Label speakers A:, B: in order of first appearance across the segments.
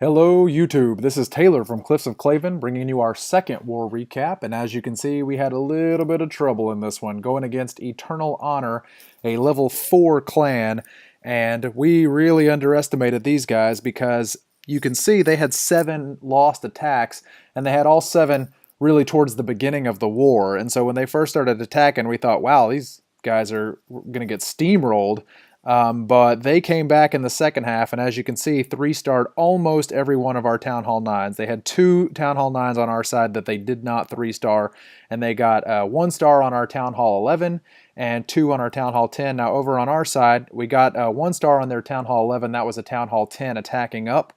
A: Hello YouTube, this is Taylor from Cliffs of Claven bringing you our second war recap, and as you can see we had a little bit of trouble in this one going against Eternal Honor, a level 4 clan, and we really underestimated these guys because you can see they had 7 lost attacks and they had all 7 really towards the beginning of the war, and so when they first started attacking we thought, wow, these guys are going to get steamrolled. But they came back in the second half, and as you can see, 3-starred almost every one of our Town Hall 9s. They had 2 Town Hall 9s on our side that they did not 3-star, and they got 1 star on our Town Hall 11 and 2 on our Town Hall 10. Now over on our side, we got 1 star on their Town Hall 11. That was a Town Hall 10 attacking up.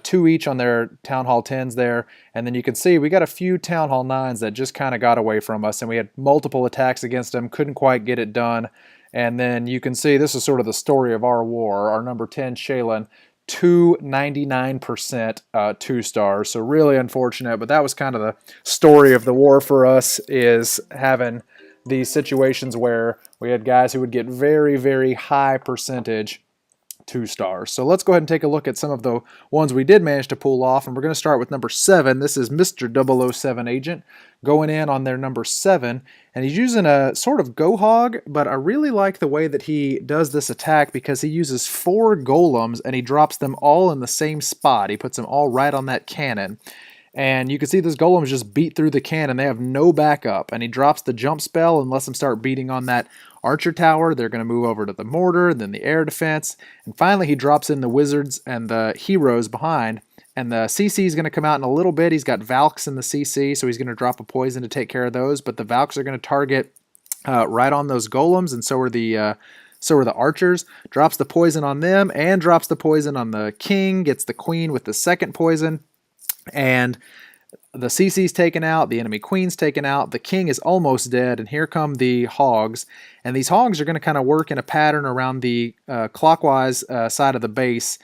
A: 2 each on their Town Hall 10s there, and then you can see we got a few Town Hall 9s that just kind of got away from us, and we had multiple attacks against them, couldn't quite get it done. And then you can see this is sort of the story of our war. Our number 10, Shaylin, 299% 2 stars. So really unfortunate, but that was kind of the story of the war for us, is having these situations where we had guys who would get very, very high percentage 2 stars. So let's go ahead and take a look at some of the ones we did manage to pull off, and we're going to start with number 7. This is Mr. 007 Agent going in on their number 7, and he's using a sort of go hog, but I really like the way that he does this attack because he uses 4 golems and he drops them all in the same spot. He puts them all right on that cannon. And you can see those golems just beat through the cannon. They have no backup. And he drops the jump spell and lets them start beating on that archer tower. They're going to move over to the mortar, then the air defense. And finally, he drops in the wizards and the heroes behind. And the CC is going to come out in a little bit. He's got Valks in the CC, so he's going to drop a poison to take care of those. But the Valks are going to target right on those golems, and so are the archers. Drops the poison on them and drops the poison on the king. Gets the queen with the second poison. And the CC's taken out, the enemy queen's taken out, the king is almost dead, and here come the hogs. And these hogs are going to kind of work in a pattern around the clockwise side of the base,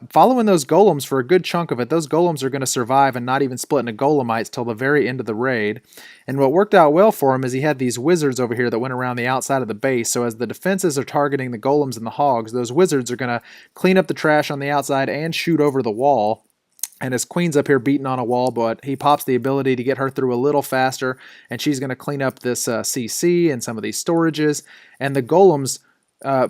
A: following those golems for a good chunk of it. Those golems are going to survive and not even split into golemites till the very end of the raid. And what worked out well for him is he had these wizards over here that went around the outside of the base. So as the defenses are targeting the golems and the hogs, those wizards are going to clean up the trash on the outside and shoot over the wall. And his queen's up here beating on a wall, but he pops the ability to get her through a little faster, and she's going to clean up this CC and some of these storages. And the golems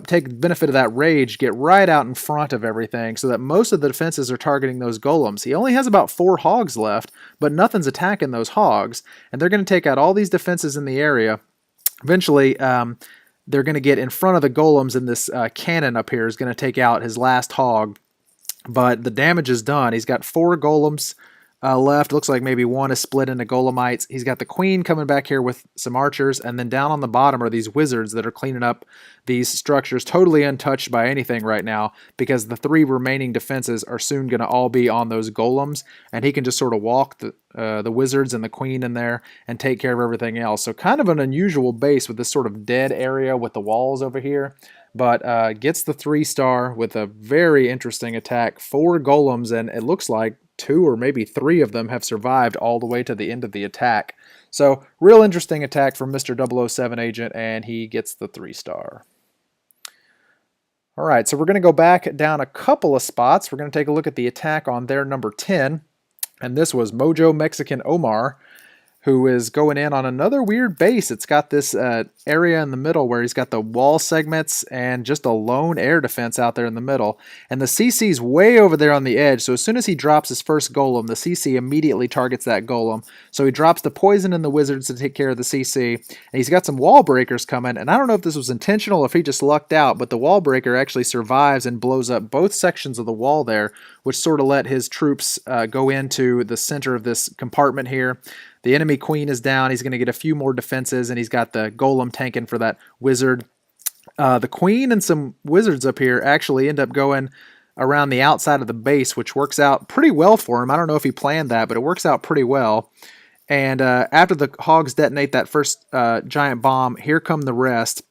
A: take the benefit of that rage, get right out in front of everything, so that most of the defenses are targeting those golems. He only has about 4 hogs left, but nothing's attacking those hogs, and they're going to take out all these defenses in the area. Eventually, they're going to get in front of the golems, and this cannon up here is going to take out his last hog. But the damage is done. He's got 4 golems left. Looks like maybe 1 is split into golemites. He's got the queen coming back here with some archers. And then down on the bottom are these wizards that are cleaning up these structures, totally untouched by anything right now, because the 3 remaining defenses are soon going to all be on those golems. And he can just sort of walk the wizards and the queen in there and take care of everything else. So kind of an unusual base with this sort of dead area with the walls over here. But gets the 3-star with a very interesting attack. 4 golems, and it looks like 2 or maybe 3 of them have survived all the way to the end of the attack. So real interesting attack from Mr. 007 Agent, and he gets the 3-star. Alright, so we're going to go back down a couple of spots. We're going to take a look at the attack on their number 10, and this was Mojo Mexican Omar, who is going in on another weird base. It's got this area in the middle where he's got the wall segments and just a lone air defense out there in the middle. And the CC's way over there on the edge, so as soon as he drops his first golem, the CC immediately targets that golem. So he drops the poison and the wizards to take care of the CC. And he's got some wall breakers coming, and I don't know if this was intentional or if he just lucked out, but the wall breaker actually survives and blows up both sections of the wall there, which sort of let his troops go into the center of this compartment here. The enemy queen is down. He's going to get a few more defenses, and he's got the golem tanking for that wizard. The queen and some wizards up here actually end up going around the outside of the base, which works out pretty well for him. I don't know if he planned that, but it works out pretty well. And after the hogs detonate that first giant bomb, here come the rest.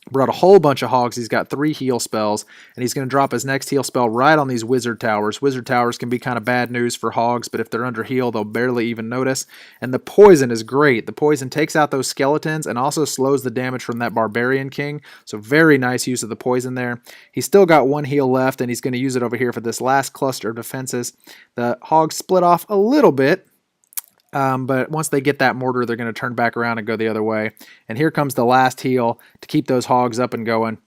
A: Brought a whole bunch of hogs. He's got 3 heal spells, and he's going to drop his next heal spell right on these wizard towers. Wizard towers can be kind of bad news for hogs, but if they're under heal, they'll barely even notice. And the poison is great. The poison takes out those skeletons and also slows the damage from that barbarian king. So very nice use of the poison there. He's still got 1 heal left, and he's going to use it over here for this last cluster of defenses. The hogs split off a little bit. But once they get that mortar, they're going to turn back around and go the other way. And here comes the last heal to keep those hogs up and going.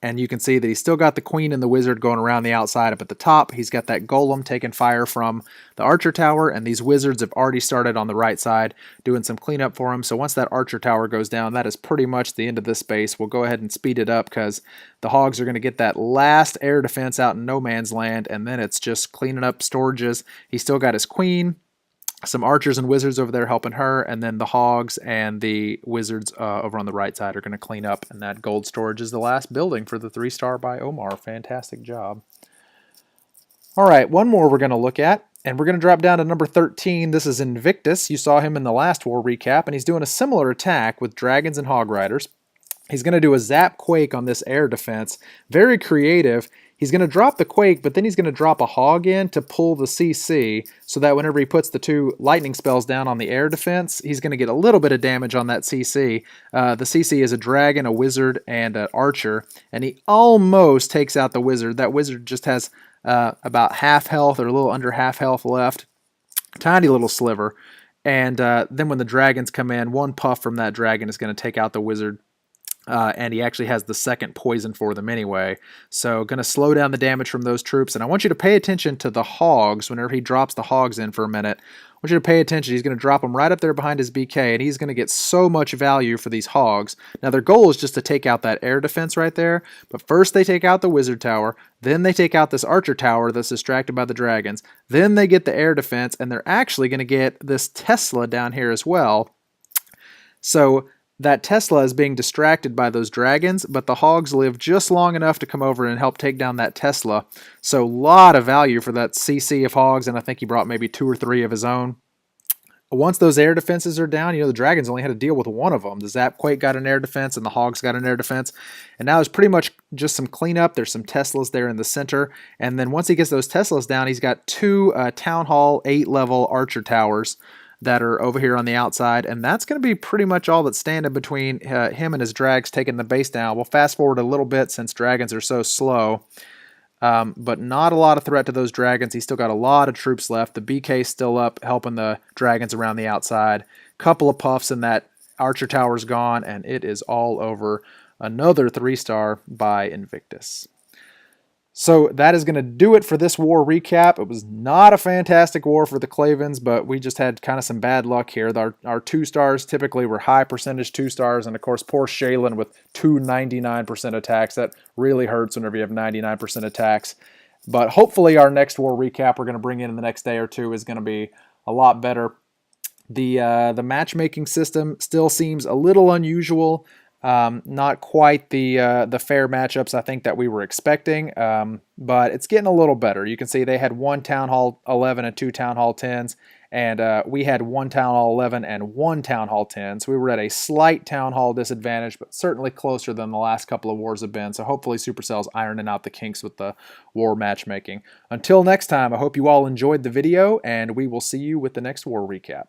A: And you can see that he's still got the queen and the wizard going around the outside up at the top. He's got that golem taking fire from the archer tower, and these wizards have already started on the right side doing some cleanup for him. So once that archer tower goes down, that is pretty much the end of this space. We'll go ahead and speed it up because the hogs are going to get that last air defense out in no man's land, and then it's just cleaning up storages. He's still got his queen, some archers and wizards over there helping her, and then the hogs and the wizards over on the right side are going to clean up, and that gold storage is the last building for the 3-star by Omar. Fantastic job. All right, one more we're going to look at, and we're going to drop down to number 13. This is Invictus. You saw him in the last war recap, and he's doing a similar attack with dragons and hog riders. He's going to do a zap quake on this air defense. Very creative. He's going to drop the quake, but then he's going to drop a hog in to pull the CC so that whenever he puts the 2 lightning spells down on the air defense, he's going to get a little bit of damage on that CC. The CC is a dragon, a wizard, and an archer, and he almost takes out the wizard. That wizard just has about half health or a little under half health left. Tiny little sliver. And then when the dragons come in, 1 puff from that dragon is going to take out the wizard. And he actually has the second poison for them anyway. So going to slow down the damage from those troops. And I want you to pay attention to the hogs whenever he drops the hogs in for a minute. I want you to pay attention. He's going to drop them right up there behind his BK, and he's going to get so much value for these hogs. Now their goal is just to take out that air defense right there. But first they take out the wizard tower. Then they take out this archer tower that's distracted by the dragons. Then they get the air defense, and they're actually going to get this Tesla down here as well. So that Tesla is being distracted by those dragons, but the hogs live just long enough to come over and help take down that Tesla. So a lot of value for that CC of hogs, and I think he brought maybe 2 or 3 of his own. Once those air defenses are down, the dragons only had to deal with 1 of them. The Zapquake got an air defense, and the hogs got an air defense. And now there's pretty much just some cleanup. There's some Teslas there in the center. And then once he gets those Teslas down, he's got 2 Town Hall 8-level archer towers that are over here on the outside, and that's going to be pretty much all that's standing between him and his drags taking the base down. We'll fast forward a little bit since dragons are so slow, but not a lot of threat to those dragons. He's still got a lot of troops left. The BK's still up helping the dragons around the outside. Couple of puffs and that archer tower's gone, and it is all over. Another 3-star by Invictus. So that is going to do it for this war recap. It was not a fantastic war for the Clavens, but we just had kind of some bad luck here. Our 2-stars typically were high percentage 2-stars, and of course poor Shaylin with 299% attacks. That really hurts whenever you have 99% attacks. But hopefully our next war recap we're going to bring in the next day or 2 is going to be a lot better. The matchmaking system still seems a little unusual. Not quite the fair matchups I think that we were expecting, but it's getting a little better. You can see they had 1 Town Hall 11 and 2 Town Hall 10s, and we had 1 Town Hall 11 and 1 Town Hall 10. So we were at a slight Town Hall disadvantage, but certainly closer than the last couple of wars have been. So hopefully Supercell's ironing out the kinks with the war matchmaking. Until next time, I hope you all enjoyed the video, and we will see you with the next war recap.